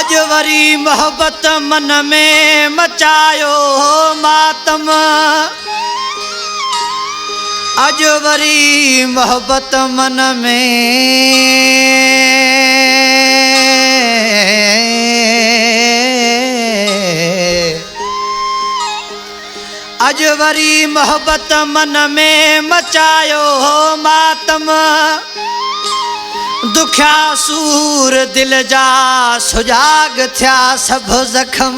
अज वरी मोहब्बत मन में मचायो मातम, अज वरी मोहब्बत मन में अज वरी मोहब्बत मन में मचायो मातम। दुखिया सूर दिल जा सुजाग थिया सब जख्म,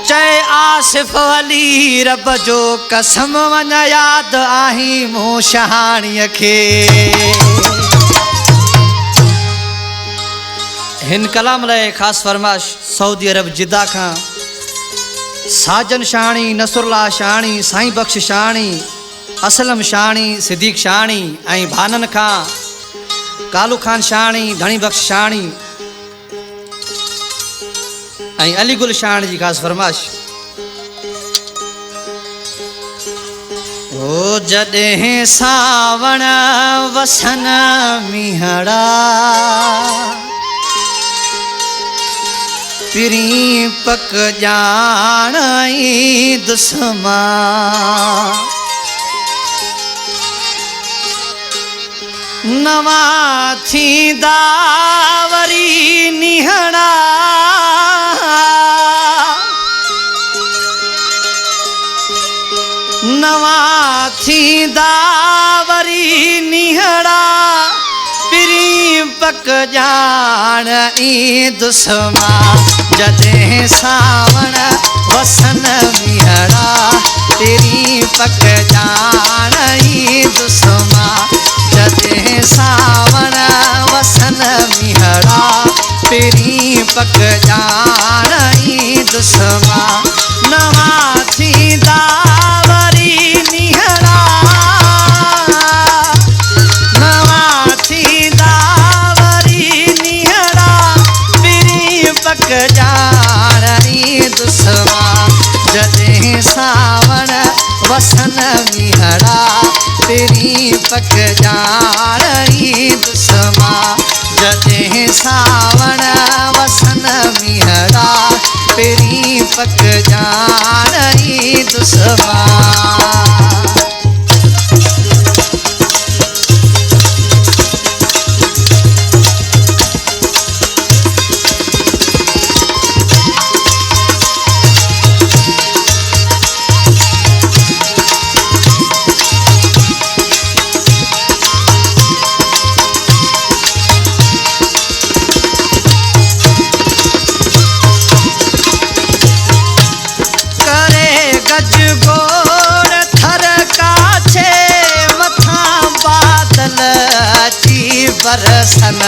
चए आसिफ अली रब जो कसम वन याद आही मूं शहाणीअ खे। हिन कलाम लाइ ख़ासि फरमाइश सऊदी अरब जिद्दा खां साजन शाणी, नसरुल्ला शाणी, साईं बख्श शाणी, असलम शाणी, सिद्दीक शाणी ऐं भानन खां कालू खान शाणी, धणी बख्श शाणी ऐं अलीगुल शाणी जी ख़ासि फरमाइश। ओ जॾहिं सावण वसन मीहड़ा, पिरी पक जान दुस्मा, नवा थींदा वरी निहड़ा, नवा थींदा वरी निहड़ा, पिरी पक जान दुस्मा। जॾहिं सावण वसन मीहड़ा, पिरी पक जान दुस्मा। जॾहिं सावण वसन मीहड़ा, पिरी पक जान दुस्मा। नवा थींदा वरी निहड़ा, नवा थींदा वरी निहड़ा, पिरी पक जान दुस्मा। जॾहिं सावण वसन मीहड़ा, पिरी पक जान दुस्मा। जॾहिं सावण वसन मीहड़ा, पिरी पक जान दुस्मा। गजगोड़ थर काछे मथां बादल अची बरसन,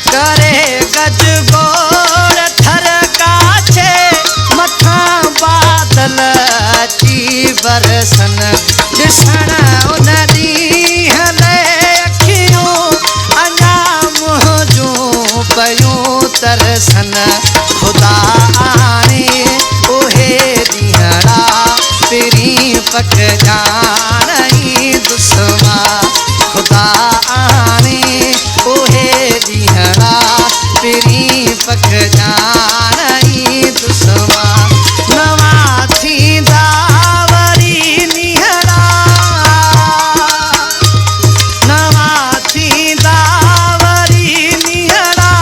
करे गजगोड़ थर काछे मथां बादल अची बरसन। ॾिसण उन पयूं तरसन, खुदा आणे उहे ॾींहड़ा, पिरी पक जान दुस्मा। खुदा आणे उहे ॾींहड़ा, पिरी पक जान दुस्मा। नवा थींदा वरी निहड़ा, नवा थींदा वरी निहड़ा,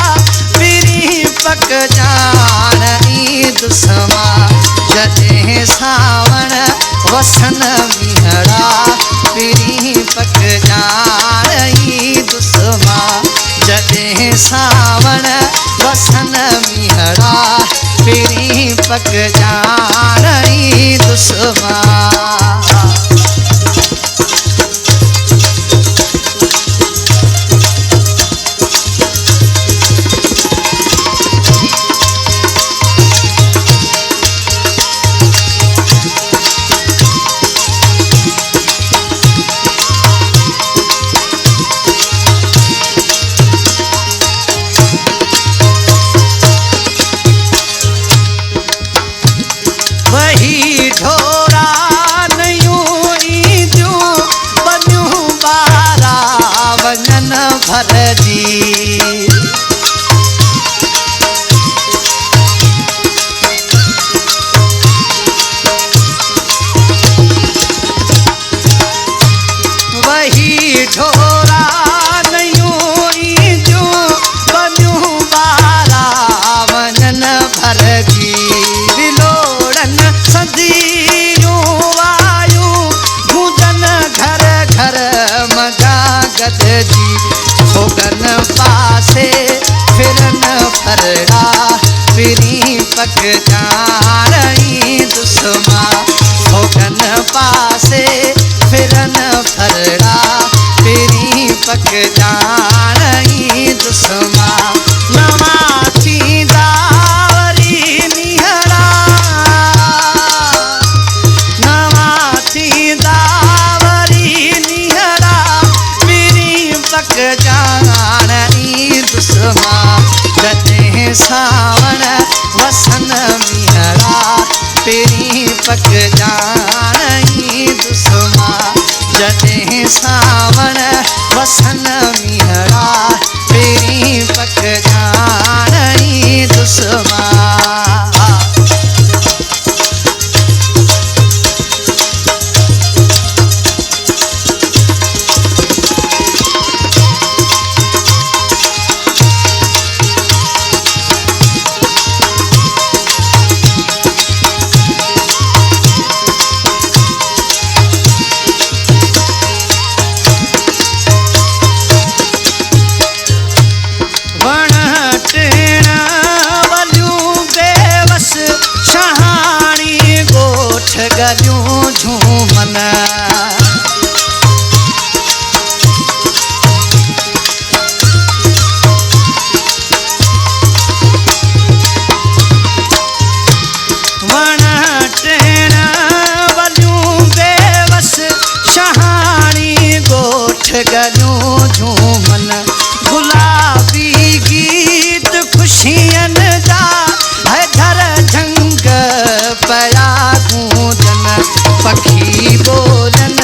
पक जान दुस्मा। जॾहिं सावण वसन मीहड़ा, पिरी पक जान दुस्मा। जॾहिं सावण वसन मीहड़ा, पिरी पक जान दुस्मा। जानी दुश्मा भोगन पासे फिरन फरड़ा तेरी पक जानी दुश्मा नवा थींदा वरी निहरा नवा थींदा वरी निहरा तेरी पक जानी दुश्मा जॾहिं सावण वसन मिहरा तेरी पक जानी दुश्मा जॾहिं सावण वसन मिहरा तेरी पक जानी दुश्मा गलियूं झूमन वण टिण वलियूं बेवस शहाणी गोठ गलियूं झूमन गुलाबी गीत ख़ुशियनि जा घर झंग पया पखी बोलन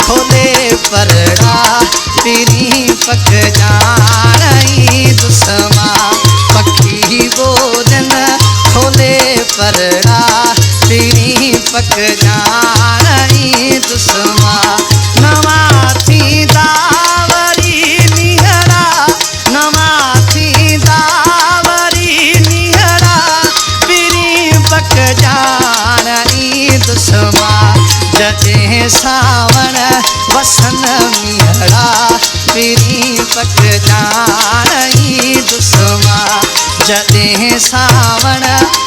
खोले परड़ा तेरी पक जानी दुश्मा पखी बोलन खोले परड़ा तेरी पक जानी दुश्मा नवा थींदा वरी निहरा नवा थींदा वरी निहरा तेरी पक जानी दुश्मा जॾहिं सावण वसन मिहरा तेरी पक जानी दुश्मा जॾहिं सावण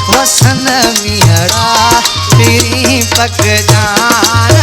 वसन मिहरा तेरी पक जानी